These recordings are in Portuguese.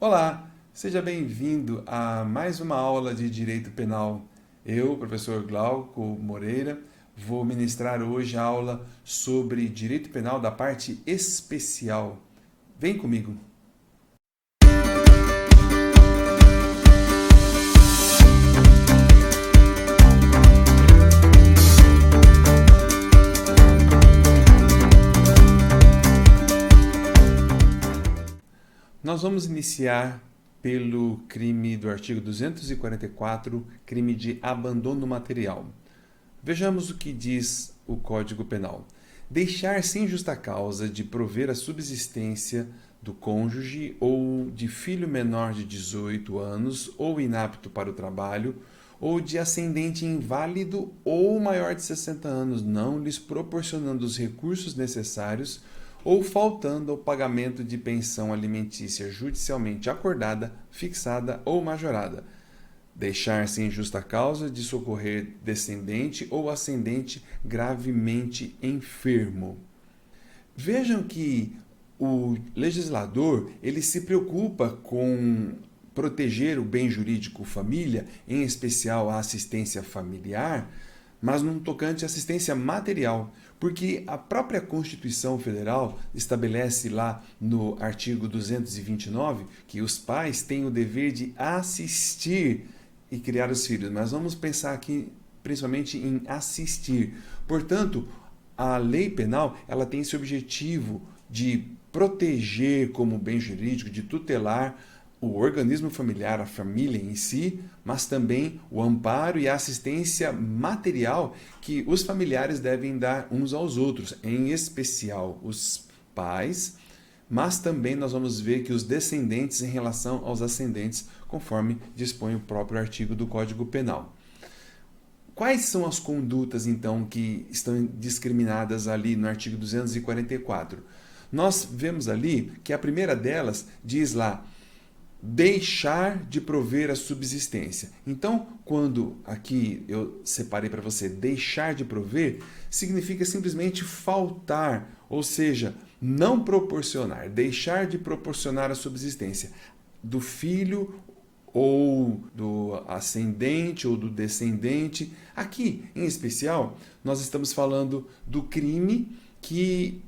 Olá, seja bem-vindo a mais uma aula de Direito Penal. Eu, professor Glauco Moreira, vou ministrar hoje a aula sobre Direito Penal da parte especial. Vem comigo! Nós vamos iniciar pelo crime do artigo 244, crime de abandono material. Vejamos o que diz o Código Penal. Deixar sem justa causa de prover a subsistência do cônjuge ou de filho menor de 18 anos ou inapto para o trabalho ou de ascendente inválido ou maior de 60 anos, não lhes proporcionando os recursos necessários ou faltando ao pagamento de pensão alimentícia judicialmente acordada, fixada ou majorada. Deixar sem justa causa de socorrer descendente ou ascendente gravemente enfermo. Vejam que o legislador ele se preocupa com proteger o bem jurídico família, em especial a assistência familiar, mas no tocante à assistência material, porque a própria Constituição Federal estabelece lá no artigo 229 que os pais têm o dever de assistir e criar os filhos. Mas vamos pensar aqui principalmente em assistir. Portanto, a lei penal ela tem esse objetivo de proteger como bem jurídico, de tutelar o organismo familiar, a família em si, mas também o amparo e a assistência material que os familiares devem dar uns aos outros, em especial os pais, mas também nós vamos ver que os descendentes em relação aos ascendentes, conforme dispõe o próprio artigo do Código Penal. Quais são as condutas, então, que estão discriminadas ali no artigo 244? Nós vemos ali que a primeira delas diz lá, deixar de prover a subsistência. Então, quando aqui eu separei para você deixar de prover, significa simplesmente faltar, ou seja, não proporcionar, deixar de proporcionar a subsistência do filho ou do ascendente ou do descendente. Aqui, em especial, nós estamos falando do crime que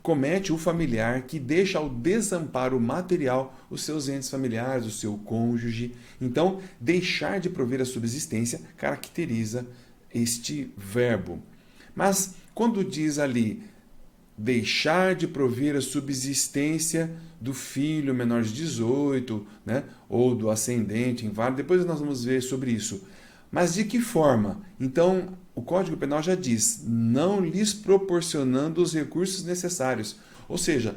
comete o familiar que deixa ao desamparo material os seus entes familiares, o seu cônjuge. Então, deixar de prover a subsistência caracteriza este verbo. Mas, quando diz ali, deixar de prover a subsistência do filho menor de 18, né, ou do ascendente inválido, depois nós vamos ver sobre isso. Mas de que forma? Então, o Código Penal já diz, não lhes proporcionando os recursos necessários. Ou seja,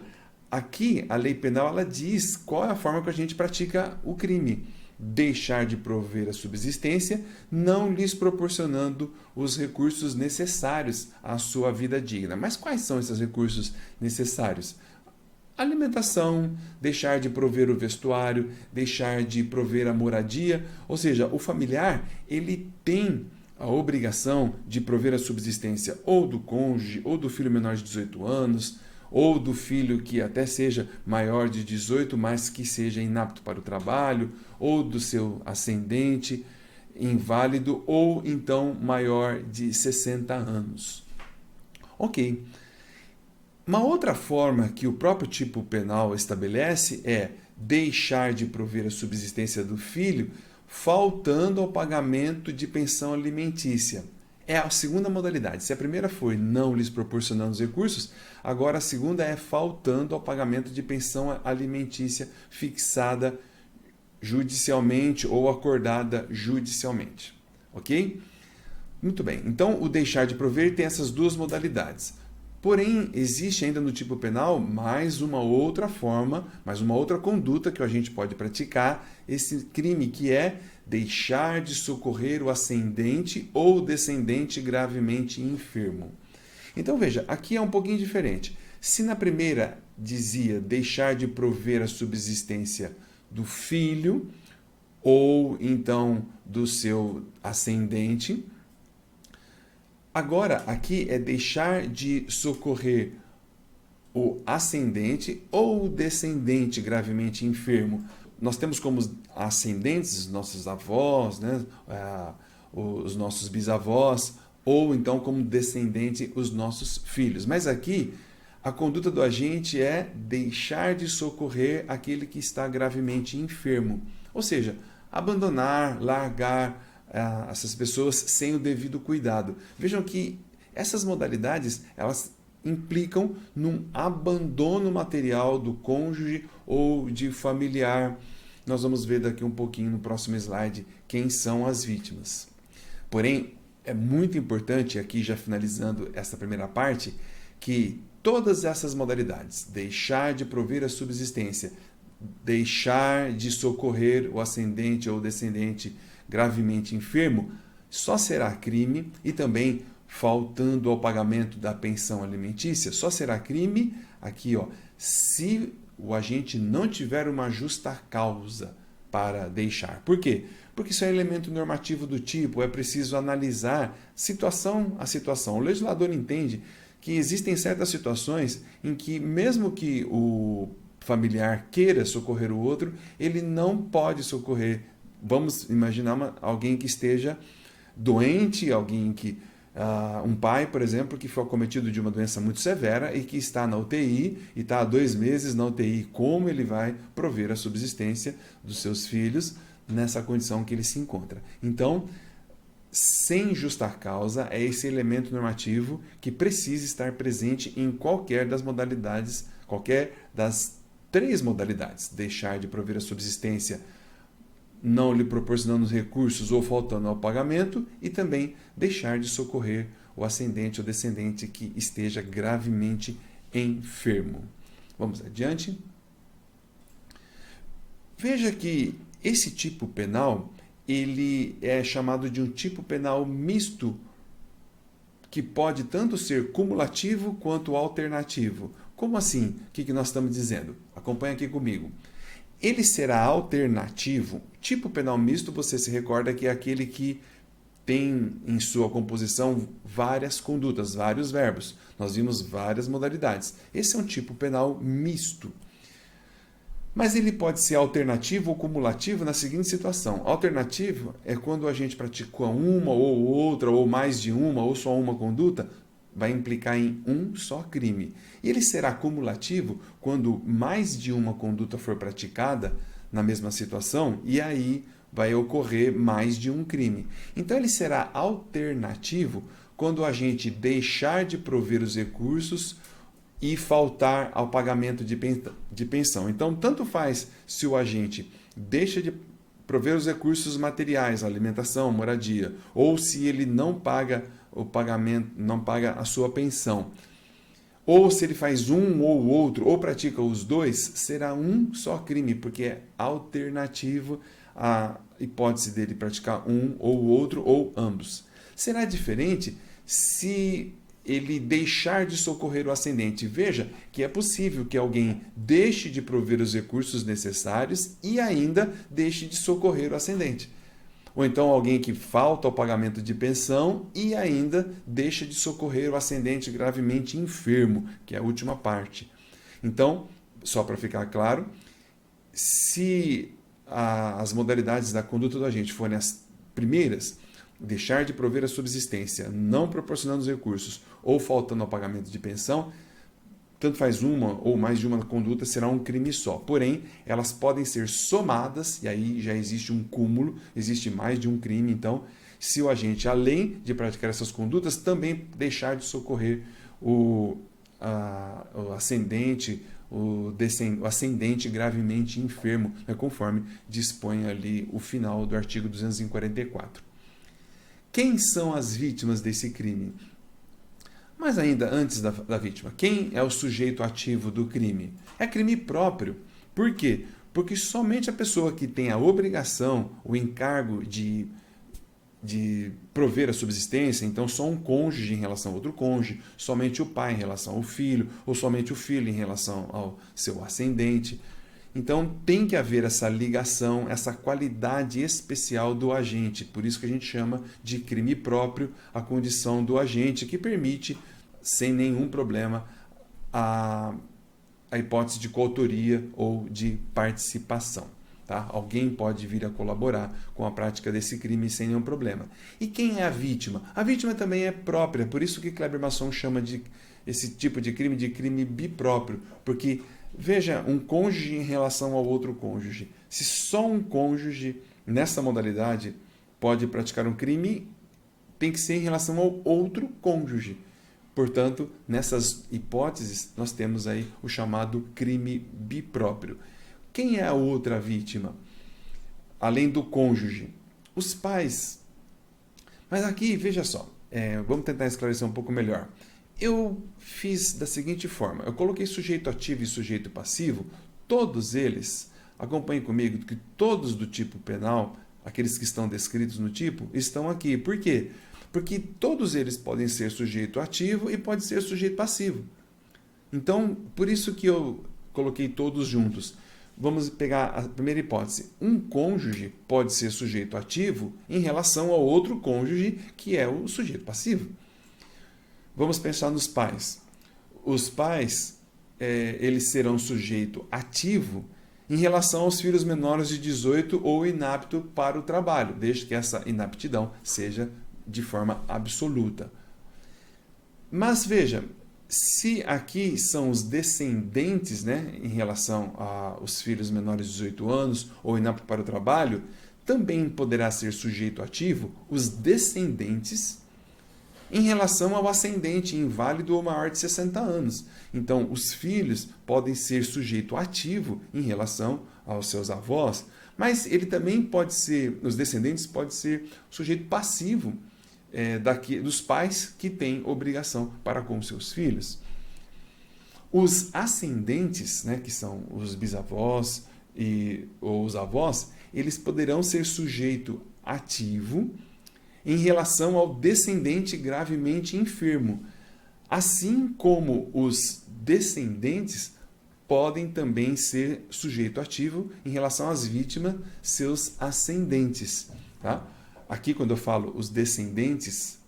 aqui a lei penal ela diz qual é a forma que a gente pratica o crime. Deixar de prover a subsistência, não lhes proporcionando os recursos necessários à sua vida digna. Mas quais são esses recursos necessários? Alimentação, deixar de prover o vestuário, deixar de prover a moradia, ou seja, o familiar ele tem a obrigação de prover a subsistência ou do cônjuge, ou do filho menor de 18 anos, ou do filho que até seja maior de 18, mas que seja inapto para o trabalho, ou do seu ascendente inválido, ou então maior de 60 anos. Ok. Uma outra forma que o próprio tipo penal estabelece é deixar de prover a subsistência do filho faltando ao pagamento de pensão alimentícia. É a segunda modalidade. Se a primeira foi não lhes proporcionando os recursos, agora a segunda é faltando ao pagamento de pensão alimentícia fixada judicialmente ou acordada judicialmente. Ok? Muito bem. Então, o deixar de prover tem essas duas modalidades. Porém, existe ainda no tipo penal mais uma outra forma, mais uma outra conduta que a gente pode praticar, esse crime que é deixar de socorrer o ascendente ou descendente gravemente enfermo. Então veja, aqui é um pouquinho diferente. Se na primeira dizia deixar de prover a subsistência do filho ou então do seu ascendente, agora, aqui é deixar de socorrer o ascendente ou o descendente gravemente enfermo. nós temos como ascendentes nossos avós, né? Os nossos bisavós, ou então como descendente os nossos filhos. Mas aqui, a conduta do agente é deixar de socorrer aquele que está gravemente enfermo. Ou seja, abandonar, largar essas pessoas sem o devido cuidado. Vejam que essas modalidades, elas implicam num abandono material do cônjuge ou de familiar. Nós vamos ver daqui um pouquinho no próximo slide quem são as vítimas. Porém, é muito importante, aqui já finalizando essa primeira parte, que todas essas modalidades, deixar de prover a subsistência, deixar de socorrer o ascendente ou descendente gravemente enfermo, só será crime, e também faltando ao pagamento da pensão alimentícia, só será crime aqui, se o agente não tiver uma justa causa para deixar. Por quê? Porque isso é elemento normativo do tipo, é preciso analisar situação a situação. O legislador entende que existem certas situações em que, mesmo que o familiar queira socorrer o outro, ele não pode socorrer. Vamos imaginar alguém que esteja doente, alguém que um pai, por exemplo, que foi acometido de uma doença muito severa e que está na UTI e está há 2 meses na UTI. Como ele vai prover a subsistência dos seus filhos nessa condição que ele se encontra? Então, sem justa causa, é esse elemento normativo que precisa estar presente em qualquer das modalidades, qualquer das 3 modalidades: deixar de prover a subsistência não lhe proporcionando os recursos ou faltando ao pagamento, e também deixar de socorrer o ascendente ou descendente que esteja gravemente enfermo. Vamos adiante. Veja que esse tipo penal, ele é chamado de um tipo penal misto, que pode tanto ser cumulativo quanto alternativo. Como assim? O que nós estamos dizendo? Acompanhe aqui comigo. Ele será alternativo. Tipo penal misto, você se recorda que é aquele que tem em sua composição várias condutas, vários verbos. Nós vimos várias modalidades. Esse é um tipo penal misto. Mas ele pode ser alternativo ou cumulativo na seguinte situação. Alternativo é quando a gente pratica uma ou outra, ou mais de uma, ou só uma conduta, vai implicar em um só crime. E ele será cumulativo quando mais de uma conduta for praticada na mesma situação, e aí vai ocorrer mais de um crime. Então ele será alternativo quando a gente deixar de prover os recursos e faltar ao pagamento de pensão. Então, tanto faz se o agente deixa de prover os recursos materiais, alimentação, moradia, ou se ele não paga o pagamento, não paga a sua pensão, ou se ele faz um ou outro, ou pratica os dois, será um só crime, porque é alternativo à hipótese dele praticar um ou outro, ou ambos. Será diferente se ele deixar de socorrer o ascendente. Veja que é possível que alguém deixe de prover os recursos necessários e ainda deixe de socorrer o ascendente. Ou então alguém que falta ao pagamento de pensão e ainda deixa de socorrer o ascendente gravemente enfermo, que é a última parte. Então, só para ficar claro, se as modalidades da conduta do agente forem as primeiras, deixar de prover a subsistência, não proporcionando os recursos ou faltando ao pagamento de pensão, tanto faz uma ou mais de uma conduta, será um crime só. Porém, elas podem ser somadas, e aí já existe um cúmulo, existe mais de um crime. Então, se o agente, além de praticar essas condutas, também deixar de socorrer o ascendente, o ascendente gravemente enfermo, conforme dispõe ali o final do artigo 244. Quem são as vítimas desse crime? Mas ainda antes da vítima, quem é o sujeito ativo do crime? É crime próprio. Por quê? Porque somente a pessoa que tem a obrigação, o encargo de prover a subsistência, então só um cônjuge em relação a outro cônjuge, somente o pai em relação ao filho, ou somente o filho em relação ao seu ascendente. Então tem que haver essa ligação, essa qualidade especial do agente. Por isso que a gente chama de crime próprio a condição do agente, que permite, sem nenhum problema, a hipótese de coautoria ou de participação. Tá? Alguém pode vir a colaborar com a prática desse crime sem nenhum problema. E quem é a vítima? A vítima também é própria, por isso que Kleber Masson chama esse tipo de crime bipróprio, porque, veja, um cônjuge em relação ao outro cônjuge. Se só um cônjuge, nessa modalidade, pode praticar um crime, tem que ser em relação ao outro cônjuge. Portanto, nessas hipóteses, nós temos aí o chamado crime bipróprio. Quem é a outra vítima? Além do cônjuge, os pais. Mas aqui, veja só, vamos tentar esclarecer um pouco melhor. Eu fiz da seguinte forma, eu coloquei sujeito ativo e sujeito passivo, todos eles, acompanhem comigo, que todos do tipo penal, aqueles que estão descritos no tipo, estão aqui. Por quê? Porque todos eles podem ser sujeito ativo e pode ser sujeito passivo. Então, por isso que eu coloquei todos juntos. Vamos pegar a primeira hipótese. Um cônjuge pode ser sujeito ativo em relação ao outro cônjuge, que é o sujeito passivo. Vamos pensar nos pais. Os pais, eles serão sujeito ativo em relação aos filhos menores de 18 ou inapto para o trabalho, desde que essa inaptidão seja de forma absoluta. Mas veja, se aqui são os descendentes, né, em relação aos filhos menores de 18 anos ou inapto para o trabalho, também poderá ser sujeito ativo os descendentes em relação ao ascendente inválido ou maior de 60 anos. Então, os filhos podem ser sujeito ativo em relação aos seus avós, mas ele também pode ser, os descendentes podem ser sujeito passivo dos pais que têm obrigação para com seus filhos. Os ascendentes, né, que são os bisavós ou os avós, eles poderão ser sujeito ativo em relação ao descendente gravemente enfermo, assim como os descendentes podem também ser sujeito ativo em relação às vítimas, seus ascendentes. Tá? Aqui, quando eu falo os descendentes,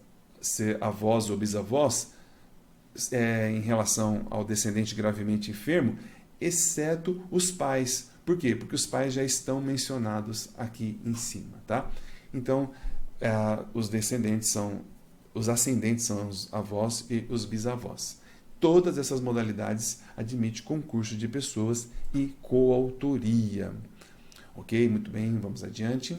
ser avós ou bisavós, em relação ao descendente gravemente enfermo, exceto os pais. Por quê? Porque os pais já estão mencionados aqui em cima. Tá? Então, os ascendentes são os avós e os bisavós. Todas essas modalidades admitem concurso de pessoas e coautoria. Ok? Muito bem, vamos adiante.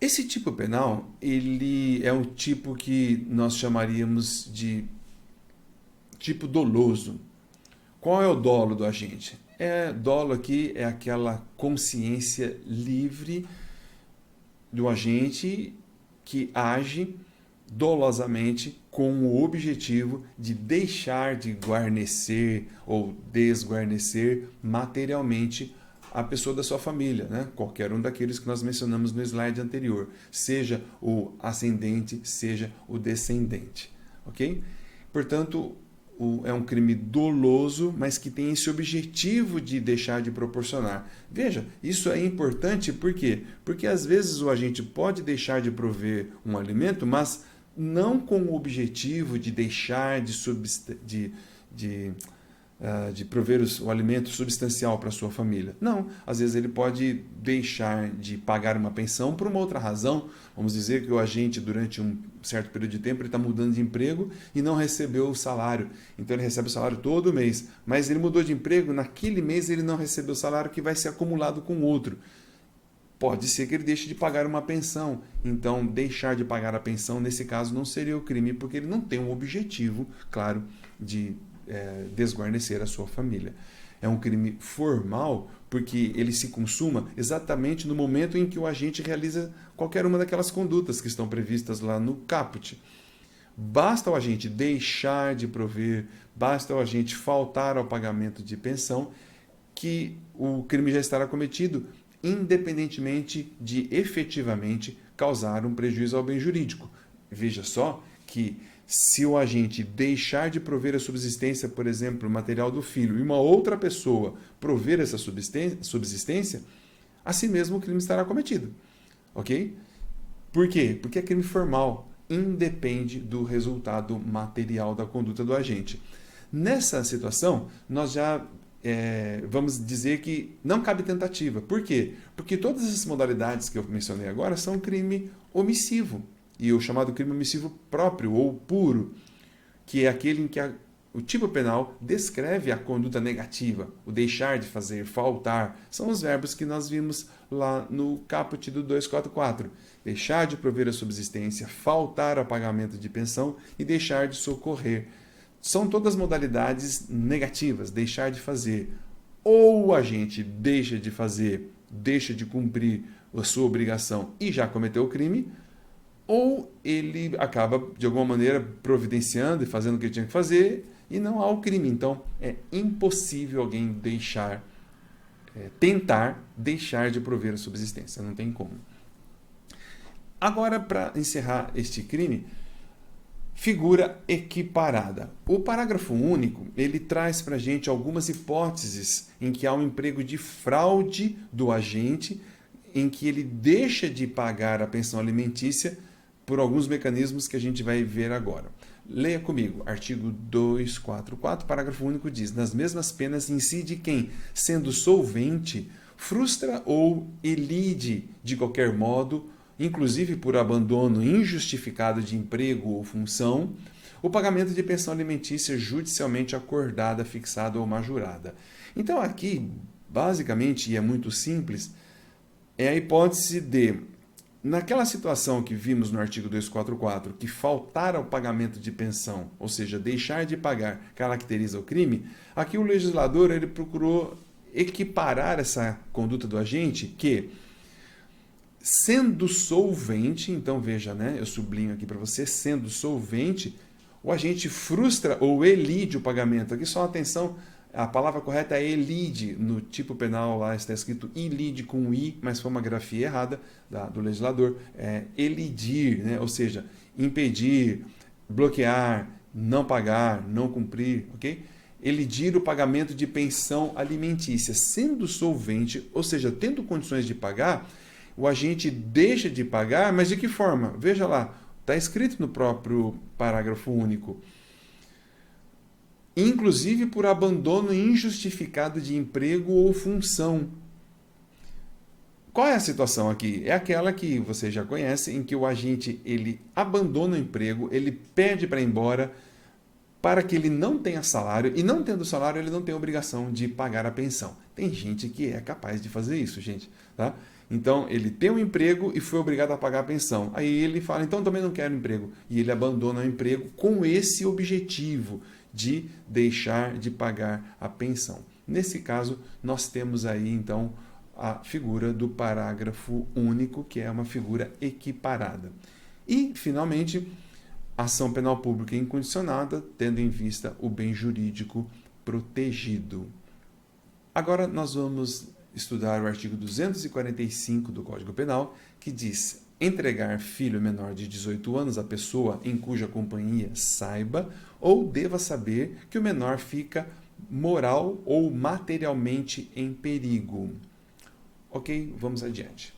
Esse tipo penal, ele é um tipo que nós chamaríamos de tipo doloso. Qual é o dolo do agente? Dolo aqui é aquela consciência livre do agente que age dolosamente com o objetivo de deixar de guarnecer ou desguarnecer materialmente a pessoa da sua família, né? Qualquer um daqueles que nós mencionamos no slide anterior, seja o ascendente, seja o descendente, ok? Portanto, é um crime doloso, mas que tem esse objetivo de deixar de proporcionar. Veja, isso é importante por quê? Porque às vezes o agente pode deixar de prover um alimento, mas não com o objetivo de deixar de prover o alimento substancial para a sua família. Não, às vezes ele pode deixar de pagar uma pensão por uma outra razão. Vamos dizer que o agente, durante um certo período de tempo, ele está mudando de emprego e não recebeu o salário. Então ele recebe o salário todo mês, mas ele mudou de emprego, naquele mês ele não recebeu o salário que vai ser acumulado com outro. Pode ser que ele deixe de pagar uma pensão. Então, deixar de pagar a pensão, nesse caso, não seria o crime, porque ele não tem um objetivo, claro, de desguarnecer a sua família. É um crime formal porque ele se consuma exatamente no momento em que o agente realiza qualquer uma daquelas condutas que estão previstas lá no caput. Basta o agente deixar de prover, basta o agente faltar ao pagamento de pensão, que o crime já estará cometido, independentemente de efetivamente causar um prejuízo ao bem jurídico. Veja só que se o agente deixar de prover a subsistência, por exemplo, o material do filho, e uma outra pessoa prover essa subsistência, assim mesmo o crime estará cometido. Ok? Por quê? Porque é crime formal, independe do resultado material da conduta do agente. Nessa situação, nós já vamos dizer que não cabe tentativa. Por quê? Porque todas essas modalidades que eu mencionei agora são crime omissivo, e o chamado crime omissivo próprio ou puro, que é aquele em que o tipo penal descreve a conduta negativa, o deixar de fazer, faltar. São os verbos que nós vimos lá no caput do 244. Deixar de prover a subsistência, faltar ao pagamento de pensão e deixar de socorrer. São todas modalidades negativas, deixar de fazer. Ou a gente deixa de fazer, deixa de cumprir a sua obrigação e já cometeu o crime, ou ele acaba, de alguma maneira, providenciando e fazendo o que ele tinha que fazer e não há o crime. Então, é impossível alguém tentar deixar de prover a subsistência. Não tem como. Agora, para encerrar este crime, figura equiparada. O parágrafo único, ele traz para a gente algumas hipóteses em que há um emprego de fraude do agente, em que ele deixa de pagar a pensão alimentícia por alguns mecanismos que a gente vai ver agora. Leia comigo, artigo 244, parágrafo único diz: nas mesmas penas incide quem, sendo solvente, frustra ou elide de qualquer modo, inclusive por abandono injustificado de emprego ou função, o pagamento de pensão alimentícia judicialmente acordada, fixada ou majorada. Então aqui, basicamente, e é muito simples, é a hipótese de, naquela situação que vimos no artigo 244, que faltar ao pagamento de pensão, ou seja, deixar de pagar, caracteriza o crime, aqui o legislador ele procurou equiparar essa conduta do agente que, sendo solvente, então veja, né, eu sublinho aqui para você, sendo solvente, o agente frustra ou elide o pagamento. Aqui só atenção, a palavra correta é elide. No tipo penal lá está escrito ilide com i, mas foi uma grafia errada do legislador. É elidir, né? Ou seja, impedir, bloquear, não pagar, não cumprir, ok? Elidir o pagamento de pensão alimentícia. Sendo solvente, ou seja, tendo condições de pagar, o agente deixa de pagar, mas de que forma? Veja lá, está escrito no próprio parágrafo único. Inclusive por abandono injustificado de emprego ou função. Qual é a situação aqui? É aquela que você já conhece, em que o agente ele abandona o emprego, ele pede para ir embora para que ele não tenha salário, e não tendo salário ele não tem obrigação de pagar a pensão. Tem gente que é capaz de fazer isso, gente, tá? Então, ele tem um emprego e foi obrigado a pagar a pensão. Aí ele fala, então também não quero emprego. E ele abandona o emprego com esse objetivo de deixar de pagar a pensão. Nesse caso, nós temos aí, então, a figura do parágrafo único, que é uma figura equiparada. E, finalmente, ação penal pública incondicionada, tendo em vista o bem jurídico protegido. Agora, nós vamos estudar o artigo 245 do Código Penal, que diz: entregar filho menor de 18 anos à pessoa em cuja companhia saiba ou deva saber que o menor fica moral ou materialmente em perigo. Ok, vamos adiante.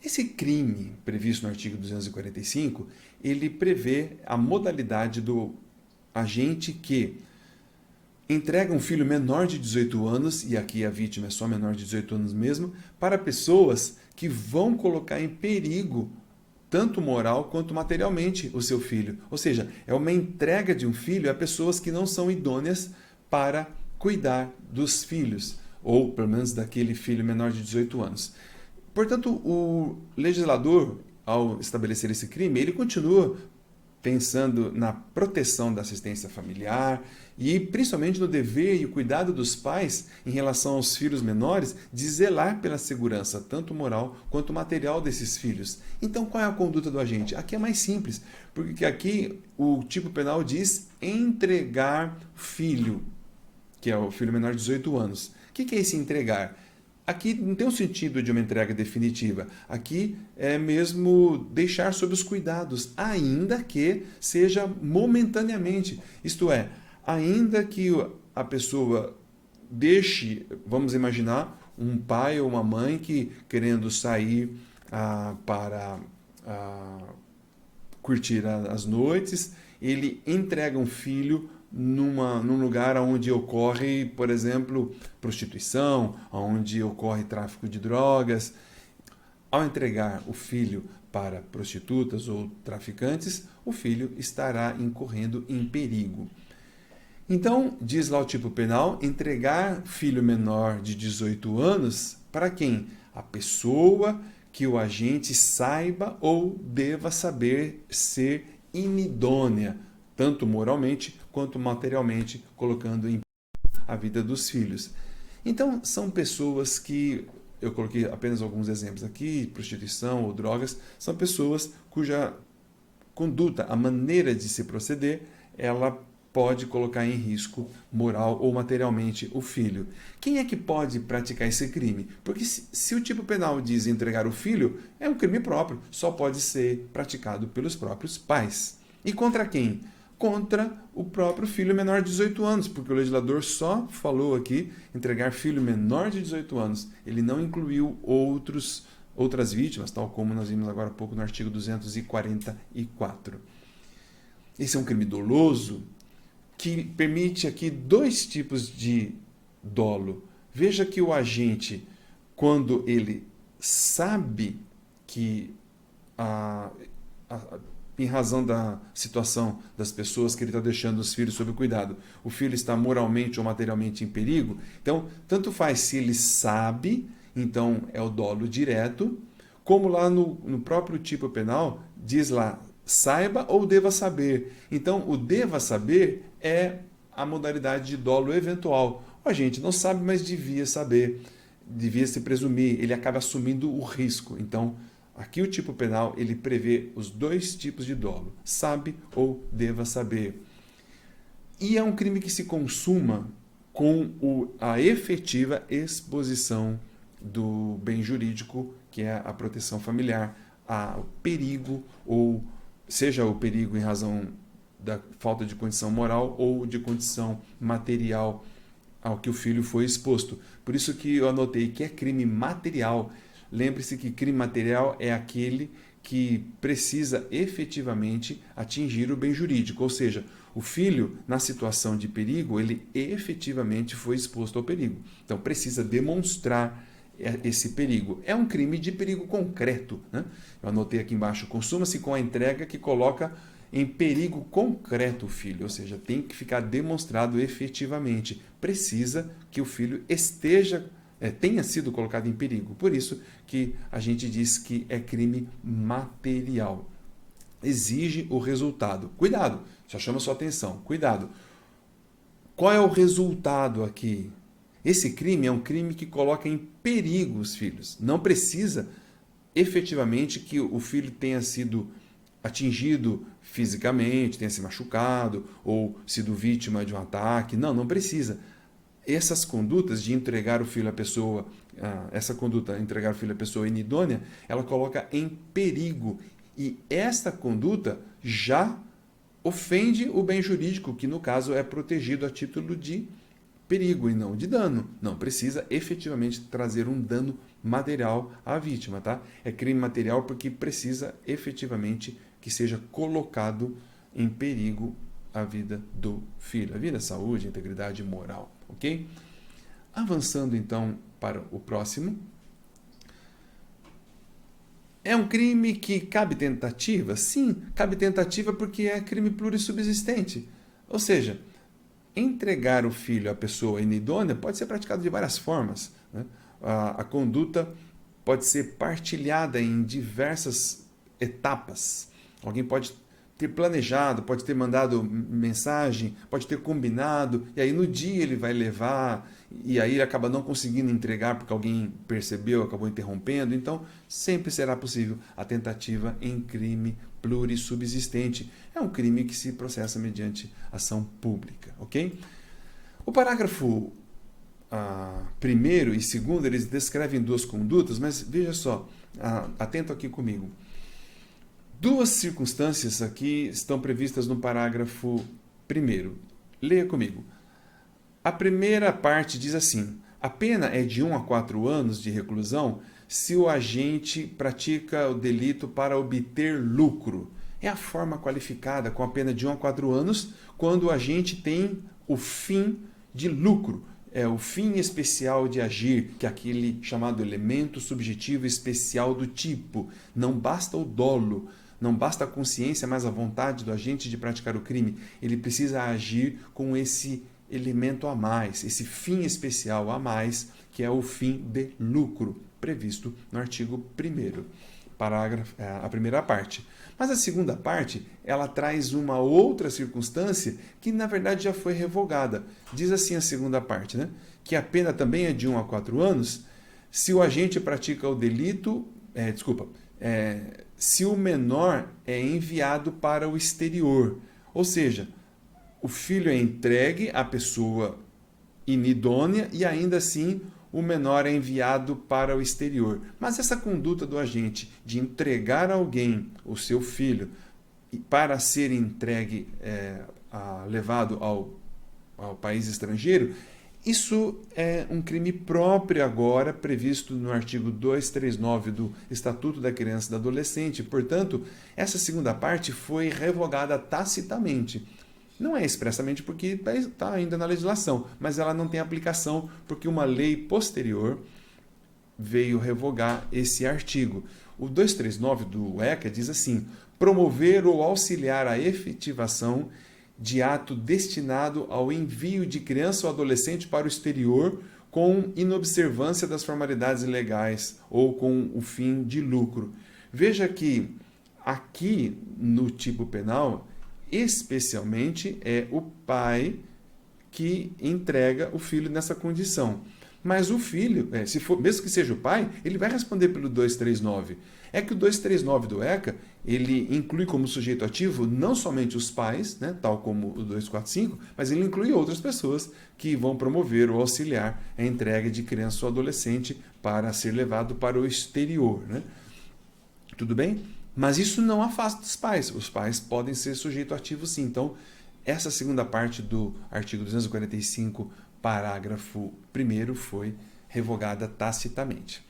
Esse crime previsto no artigo 245, ele prevê a modalidade do agente que entrega um filho menor de 18 anos, e aqui a vítima é só menor de 18 anos mesmo, para pessoas que vão colocar em perigo, tanto moral quanto materialmente, o seu filho. Ou seja, é uma entrega de um filho a pessoas que não são idôneas para cuidar dos filhos, ou pelo menos daquele filho menor de 18 anos. Portanto, o legislador, ao estabelecer esse crime, ele continua pensando na proteção da assistência familiar e principalmente no dever e o cuidado dos pais em relação aos filhos menores de zelar pela segurança, tanto moral quanto material desses filhos. Então, qual é a conduta do agente? Aqui é mais simples, porque aqui o tipo penal diz entregar filho, que é o filho menor de 18 anos. O que é esse entregar? Aqui não tem um sentido de uma entrega definitiva. Aqui é mesmo deixar sob os cuidados, ainda que seja momentaneamente. Isto é, ainda que a pessoa deixe, vamos imaginar, um pai ou uma mãe que querendo sair para curtir as noites, ele entrega um filho num lugar onde ocorre, por exemplo, prostituição, onde ocorre tráfico de drogas. Ao entregar o filho para prostitutas ou traficantes, o filho estará incorrendo em perigo. Então, diz lá o tipo penal, entregar filho menor de 18 anos para quem? A pessoa que o agente saiba ou deva saber ser inidônea, tanto moralmente quanto materialmente, colocando em a vida dos filhos. Então, são pessoas que, eu coloquei apenas alguns exemplos aqui, prostituição ou drogas, são pessoas cuja conduta, a maneira de se proceder, ela pode colocar em risco moral ou materialmente o filho. Quem é que pode praticar esse crime? Porque se o tipo penal diz entregar o filho, é um crime próprio, só pode ser praticado pelos próprios pais. E contra quem? Contra o próprio filho menor de 18 anos, porque o legislador só falou aqui entregar filho menor de 18 anos. Ele não incluiu outras vítimas, tal como nós vimos agora há pouco no artigo 244. Esse é um crime doloso que permite aqui dois tipos de dolo. Veja que o agente, quando ele sabe que em razão da situação das pessoas que ele está deixando os filhos sob cuidado, o filho está moralmente ou materialmente em perigo, então, tanto faz se ele sabe, então é o dolo direto, como lá no próprio tipo penal, diz lá, saiba ou deva saber. Então, o deva saber é a modalidade de dolo eventual. A gente não sabe, mas devia saber, devia se presumir, ele acaba assumindo o risco. Então, aqui o tipo penal, ele prevê os dois tipos de dolo, sabe ou deva saber. E é um crime que se consuma com a efetiva exposição do bem jurídico, que é a proteção familiar, ao perigo, ou seja o perigo em razão da falta de condição moral ou de condição material ao que o filho foi exposto. Por isso que eu anotei que é crime material. Lembre-se que crime material é aquele que precisa efetivamente atingir o bem jurídico, ou seja, o filho, na situação de perigo, ele efetivamente foi exposto ao perigo. Então, precisa demonstrar esse perigo. É um crime de perigo concreto, né? Eu anotei aqui embaixo, consuma-se com a entrega que coloca em perigo concreto o filho, ou seja, tem que ficar demonstrado efetivamente. Precisa que o filho tenha sido colocado em perigo. Por isso que a gente diz que é crime material. Exige o resultado. Cuidado, já chama sua atenção. Cuidado. Qual é o resultado aqui? Esse crime é um crime que coloca em perigo os filhos. Não precisa efetivamente que o filho tenha sido atingido fisicamente, tenha se machucado ou sido vítima de um ataque. Não, não precisa. Essas condutas de entregar o filho à pessoa, essa conduta, entregar o filho à pessoa inidônea, ela coloca em perigo. E esta conduta já ofende o bem jurídico, que no caso é protegido a título de perigo e não de dano. Não precisa efetivamente trazer um dano material à vítima, tá? É crime material porque precisa efetivamente que seja colocado em perigo a vida do filho, a vida, a saúde, a integridade moral, ok? Avançando então para o próximo. É um crime que cabe tentativa? Sim, cabe tentativa porque é crime plurissubsistente. Ou seja, entregar o filho à pessoa inidônea pode ser praticado de várias formas, né? A conduta pode ser partilhada em diversas etapas. Alguém pode ter planejado, pode ter mandado mensagem, pode ter combinado, e aí no dia ele vai levar, e aí ele acaba não conseguindo entregar porque alguém percebeu, acabou interrompendo. Então, sempre será possível a tentativa em crime plurissubsistente. É um crime que se processa mediante ação pública, ok? O parágrafo 1º e 2º, eles descrevem duas condutas, mas veja só, atento aqui comigo. Duas circunstâncias aqui estão previstas no parágrafo 1º. Leia comigo. A primeira parte diz assim: a pena é de 1 a 4 anos de reclusão se o agente pratica o delito para obter lucro. é a forma qualificada com a pena de 1 a 4 anos, quando a gente tem o fim de lucro, o fim especial de agir, que é aquele chamado elemento subjetivo especial do tipo. Não basta o dolo, não basta a consciência, mas a vontade do agente de praticar o crime. Ele precisa agir com esse elemento a mais, esse fim especial a mais, que é o fim de lucro, previsto no artigo 1º, a primeira parte. Mas a segunda parte, ela traz uma outra circunstância que, na verdade, já foi revogada. Diz assim a segunda parte, né? Que a pena também é de 1 a 4 anos se o agente pratica o delito... se o menor é enviado para o exterior. Ou seja, o filho é entregue à pessoa inidônea e ainda assim o menor é enviado para o exterior. Mas essa conduta do agente de entregar alguém, o seu filho, para ser entregue, levado ao país estrangeiro, isso é um crime próprio agora, previsto no artigo 239 do Estatuto da Criança e do Adolescente. Portanto, essa segunda parte foi revogada tacitamente. Não é expressamente porque está ainda na legislação, mas ela não tem aplicação porque uma lei posterior veio revogar esse artigo. O 239 do ECA diz assim: promover ou auxiliar a efetivação de ato destinado ao envio de criança ou adolescente para o exterior com inobservância das formalidades legais ou com o fim de lucro. Veja que aqui no tipo penal, especialmente é o pai que entrega o filho nessa condição. Mas o filho, mesmo que seja o pai, ele vai responder pelo 239. É que o 239 do ECA, ele inclui como sujeito ativo não somente os pais, né, tal como o 245, mas ele inclui outras pessoas que vão promover ou auxiliar a entrega de criança ou adolescente para ser levado para o exterior, né? Tudo bem? Mas isso não afasta os pais. Os pais podem ser sujeito ativo sim. Então, essa segunda parte do artigo 245, parágrafo 1º, foi revogada tacitamente.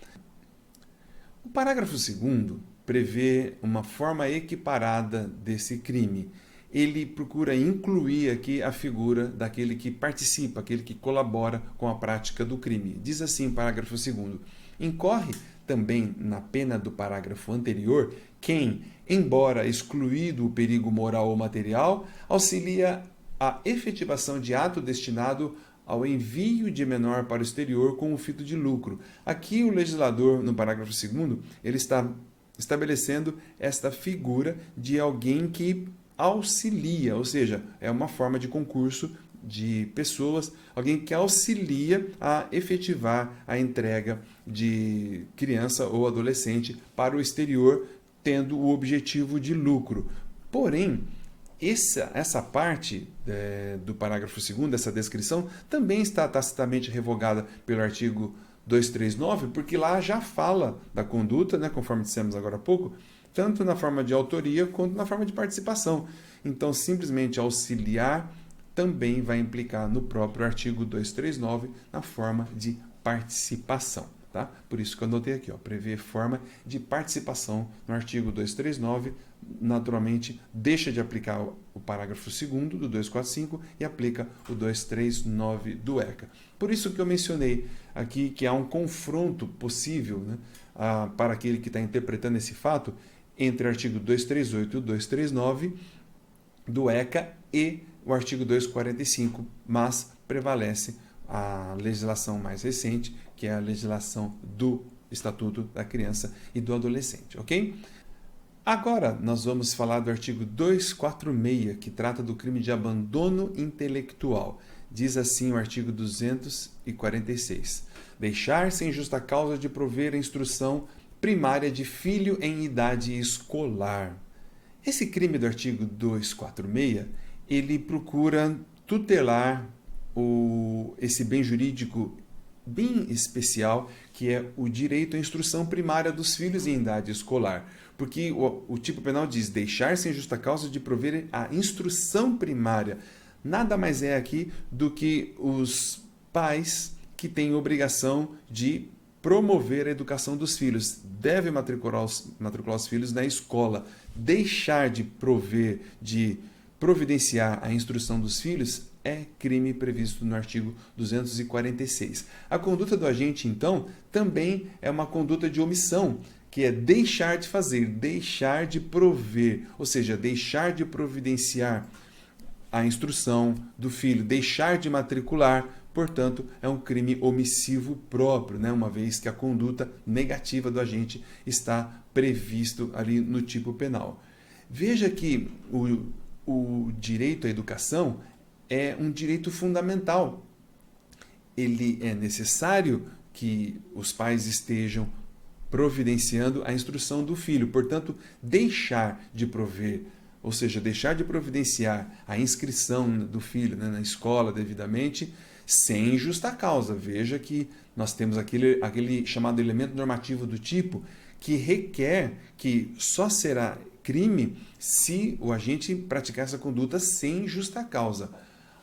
O parágrafo 2º prevê uma forma equiparada desse crime. Ele procura incluir aqui a figura daquele que participa, aquele que colabora com a prática do crime. Diz assim, parágrafo 2º: incorre também na pena do parágrafo anterior quem, embora excluído o perigo moral ou material, auxilia a efetivação de ato destinado ao envio de menor para o exterior com o fito de lucro. Aqui o legislador, no parágrafo 2º, ele está estabelecendo esta figura de alguém que auxilia, ou seja, é uma forma de concurso de pessoas, alguém que auxilia a efetivar a entrega de criança ou adolescente para o exterior, tendo o objetivo de lucro. Porém, essa parte do parágrafo 2º, essa descrição, também está tacitamente revogada pelo artigo 239, porque lá já fala da conduta, né, conforme dissemos agora há pouco, tanto na forma de autoria quanto na forma de participação. Então, simplesmente auxiliar também vai implicar no próprio artigo 239, na forma de participação. Tá? Por isso que eu anotei aqui, prevê forma de participação no artigo 239, naturalmente deixa de aplicar o parágrafo 2º do 245 e aplica o 239 do ECA. Por isso que eu mencionei aqui que há um confronto possível, né, para aquele que está interpretando esse fato entre o artigo 238 e o 239 do ECA e o artigo 245, mas prevalece a legislação mais recente, que é a legislação do Estatuto da Criança e do Adolescente, ok? Agora nós vamos falar do artigo 246, que trata do crime de abandono intelectual. Diz assim o artigo 246: deixar sem justa causa de prover a instrução primária de filho em idade escolar. Esse crime do artigo 246, ele procura tutelar esse bem jurídico bem especial, que é o direito à instrução primária dos filhos em idade escolar. Porque o tipo penal diz deixar sem justa causa de prover a instrução primária. Nada mais é aqui do que os pais que têm obrigação de promover a educação dos filhos, deve matricular os filhos na escola, deixar de providenciar a instrução dos filhos é crime previsto no artigo 246. A conduta do agente, então, também é uma conduta de omissão, que é deixar de fazer, deixar de prover, ou seja, deixar de providenciar a instrução do filho, deixar de matricular, portanto, é um crime omissivo próprio, né? Uma vez que a conduta negativa do agente está previsto ali no tipo penal. Veja que o direito à educação é um direito fundamental. Ele é necessário que os pais estejam providenciando a instrução do filho. Portanto, deixar de prover, ou seja, deixar de providenciar a inscrição do filho, né, na escola devidamente, sem justa causa. Veja que nós temos aquele chamado elemento normativo do tipo que requer que só será crime se o agente praticar essa conduta sem justa causa.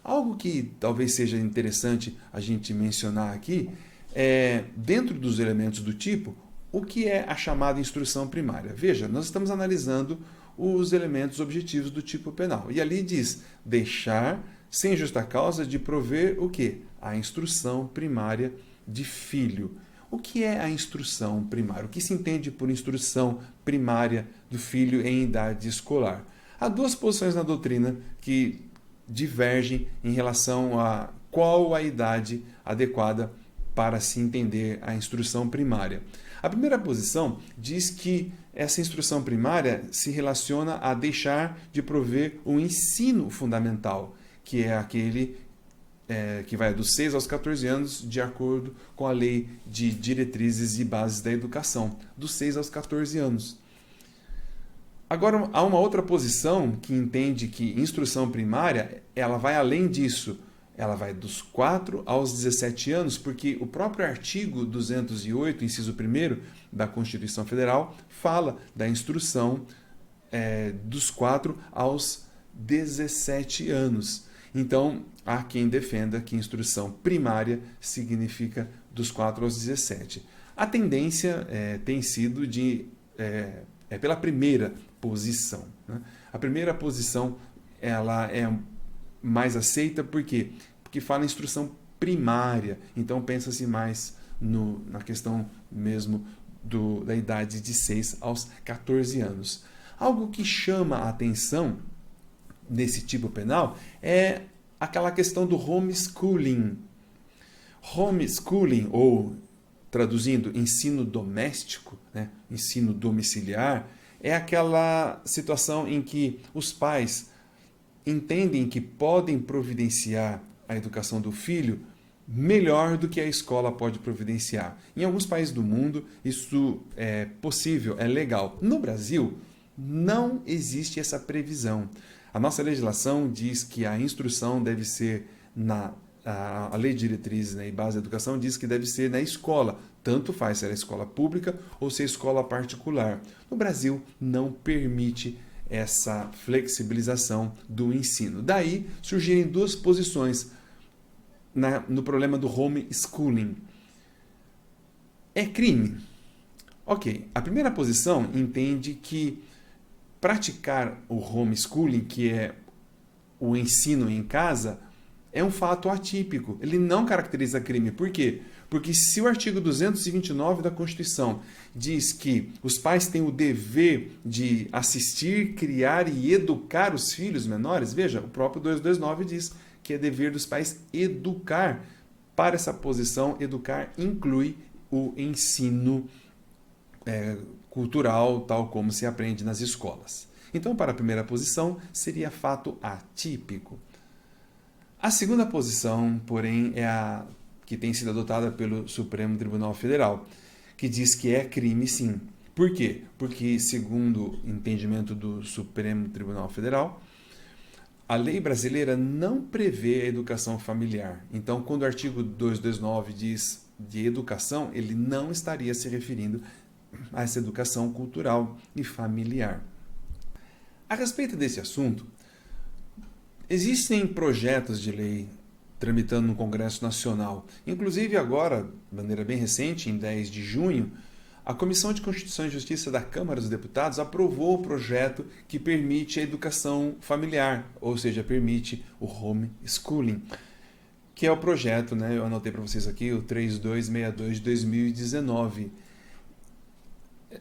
Algo que talvez seja interessante a gente mencionar aqui é, dentro dos elementos do tipo, o que é a chamada instrução primária. Veja, nós estamos analisando os elementos objetivos do tipo penal. E ali diz deixar, sem justa causa, de prover o quê? A instrução primária de filho. O que é a instrução primária? O que se entende por instrução primária do filho em idade escolar? Há duas posições na doutrina que divergem em relação a qual a idade adequada para se entender a instrução primária. A primeira posição diz que essa instrução primária se relaciona a deixar de prover o ensino fundamental, que é aquele que vai dos 6 aos 14 anos, de acordo com a Lei de Diretrizes e Bases da Educação, dos 6 aos 14 anos. Agora, há uma outra posição que entende que instrução primária, ela vai além disso. Ela vai dos 4 aos 17 anos, porque o próprio artigo 208, inciso 1º da Constituição Federal, fala da instrução dos 4 aos 17 anos. Então, há quem defenda que instrução primária significa dos 4 aos 17. A tendência tem sido pela primeira posição, né? A primeira posição ela é mais aceita por quê? Porque fala em instrução primária, então pensa-se mais na questão mesmo da idade de 6 aos 14 anos. Algo que chama a atenção nesse tipo penal é aquela questão do homeschooling. Homeschooling, ou traduzindo, ensino doméstico, né? Ensino domiciliar, é aquela situação em que os pais entendem que podem providenciar a educação do filho melhor do que a escola pode providenciar. Em alguns países do mundo, isso é possível, é legal. No Brasil, não existe essa previsão. A nossa legislação diz que a instrução deve ser a Lei de Diretrizes, né, e Base da Educação diz que deve ser na escola. Tanto faz se é escola pública ou se é escola particular. No Brasil, não permite essa flexibilização do ensino. Daí surgirem duas posições no problema do homeschooling. É crime? Ok, a primeira posição entende que praticar o homeschooling, que é o ensino em casa, é um fato atípico. Ele não caracteriza crime. Por quê? Porque se o artigo 229 da Constituição diz que os pais têm o dever de assistir, criar e educar os filhos menores, veja, o próprio 229 diz que é dever dos pais educar. Para essa posição, educar inclui o ensino cultural, tal como se aprende nas escolas. Então, para a primeira posição, seria fato atípico. A segunda posição, porém, é a que tem sido adotada pelo Supremo Tribunal Federal, que diz que é crime sim. Por quê? Porque, segundo o entendimento do Supremo Tribunal Federal, a lei brasileira não prevê a educação familiar. Então, quando o artigo 229 diz de educação, ele não estaria se referindo a essa educação cultural e familiar. A respeito desse assunto, existem projetos de lei tramitando no Congresso Nacional. Inclusive agora, de maneira bem recente, em 10 de junho, a Comissão de Constituição e Justiça da Câmara dos Deputados aprovou o projeto que permite a educação familiar, ou seja, permite o homeschooling, que é o projeto, né, eu anotei para vocês aqui, o 3262 de 2019.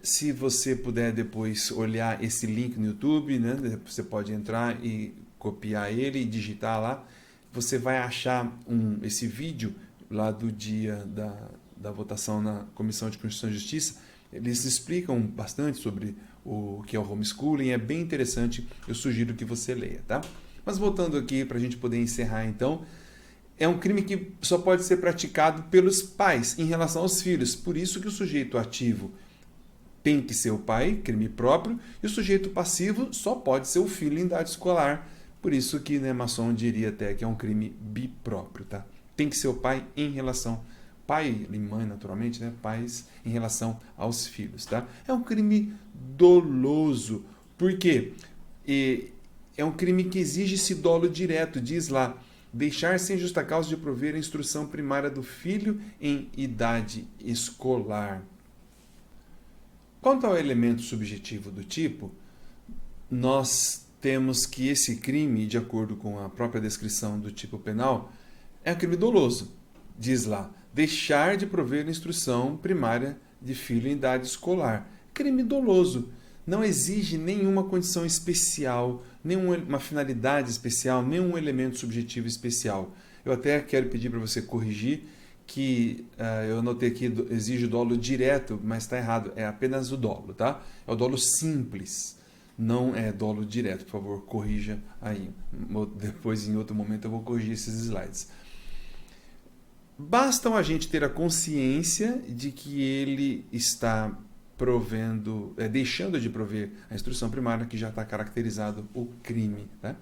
Se você puder depois olhar esse link no YouTube, né, você pode entrar e copiar ele e digitar lá, você vai achar esse vídeo lá do dia da votação na Comissão de Constituição e Justiça. Eles explicam bastante sobre o que é o homeschooling, é bem interessante, eu sugiro que você leia, tá? Mas voltando aqui para a gente poder encerrar então, é um crime que só pode ser praticado pelos pais em relação aos filhos, por isso que o sujeito ativo tem que ser o pai, crime próprio, e o sujeito passivo só pode ser o filho em idade escolar, por isso que, né, Masson diria até que é um crime bipróprio, tá? Tem que ser o pai em relação, pai e mãe naturalmente, né, pais em relação aos filhos, tá? É um crime doloso, por quê? É um crime que exige esse dolo direto, diz lá, deixar sem justa causa de prover a instrução primária do filho em idade escolar. Quanto ao elemento subjetivo do tipo, nós temos que esse crime, de acordo com a própria descrição do tipo penal, é um crime doloso. Diz lá, deixar de prover instrução primária de filho em idade escolar. Crime doloso. Não exige nenhuma condição especial, nenhuma finalidade especial, nenhum elemento subjetivo especial. Eu até quero pedir para você corrigir que eu anotei aqui, exige dolo direto, mas está errado, é apenas o dolo, tá? É o dolo simples, não é dolo direto, por favor, corrija aí. Depois, em outro momento, eu vou corrigir esses slides. Basta a gente ter a consciência de que ele está deixando de prover a instrução primária, que já está caracterizado o crime, tá?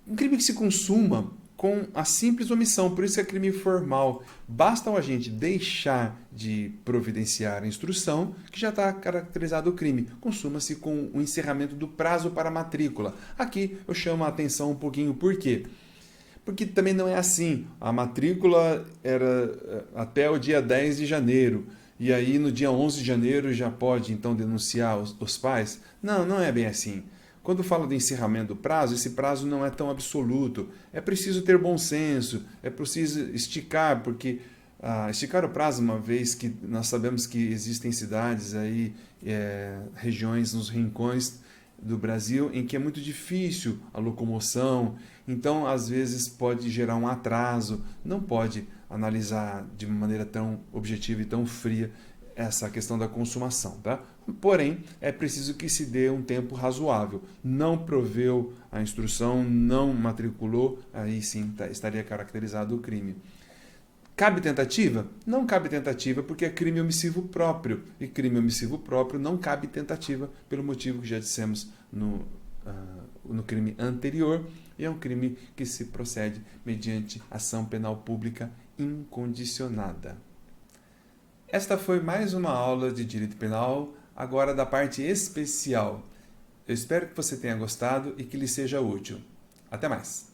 Um crime que se consuma com a simples omissão, por isso é crime formal. Basta o agente deixar de providenciar a instrução, que já está caracterizado o crime. Consuma-se com o encerramento do prazo para a matrícula. Aqui eu chamo a atenção um pouquinho, por quê? Porque também não é assim. A matrícula era até o dia 10 de janeiro, e aí no dia 11 de janeiro já pode então denunciar os pais? Não, não é bem assim. Quando fala do encerramento do prazo, esse prazo não é tão absoluto. É preciso ter bom senso, é preciso esticar, porque esticar o prazo, uma vez que nós sabemos que existem cidades aí, regiões nos rincões do Brasil em que é muito difícil a locomoção, então às vezes pode gerar um atraso, não pode analisar de uma maneira tão objetiva e tão fria essa questão da consumação, tá? Porém, é preciso que se dê um tempo razoável. Não proveu a instrução, não matriculou, aí sim estaria caracterizado o crime. Cabe tentativa? Não cabe tentativa porque é crime omissivo próprio. E crime omissivo próprio não cabe tentativa pelo motivo que já dissemos no crime anterior. E é um crime que se procede mediante ação penal pública incondicionada. Esta foi mais uma aula de Direito Penal, agora da parte especial. Eu espero que você tenha gostado e que lhe seja útil. Até mais!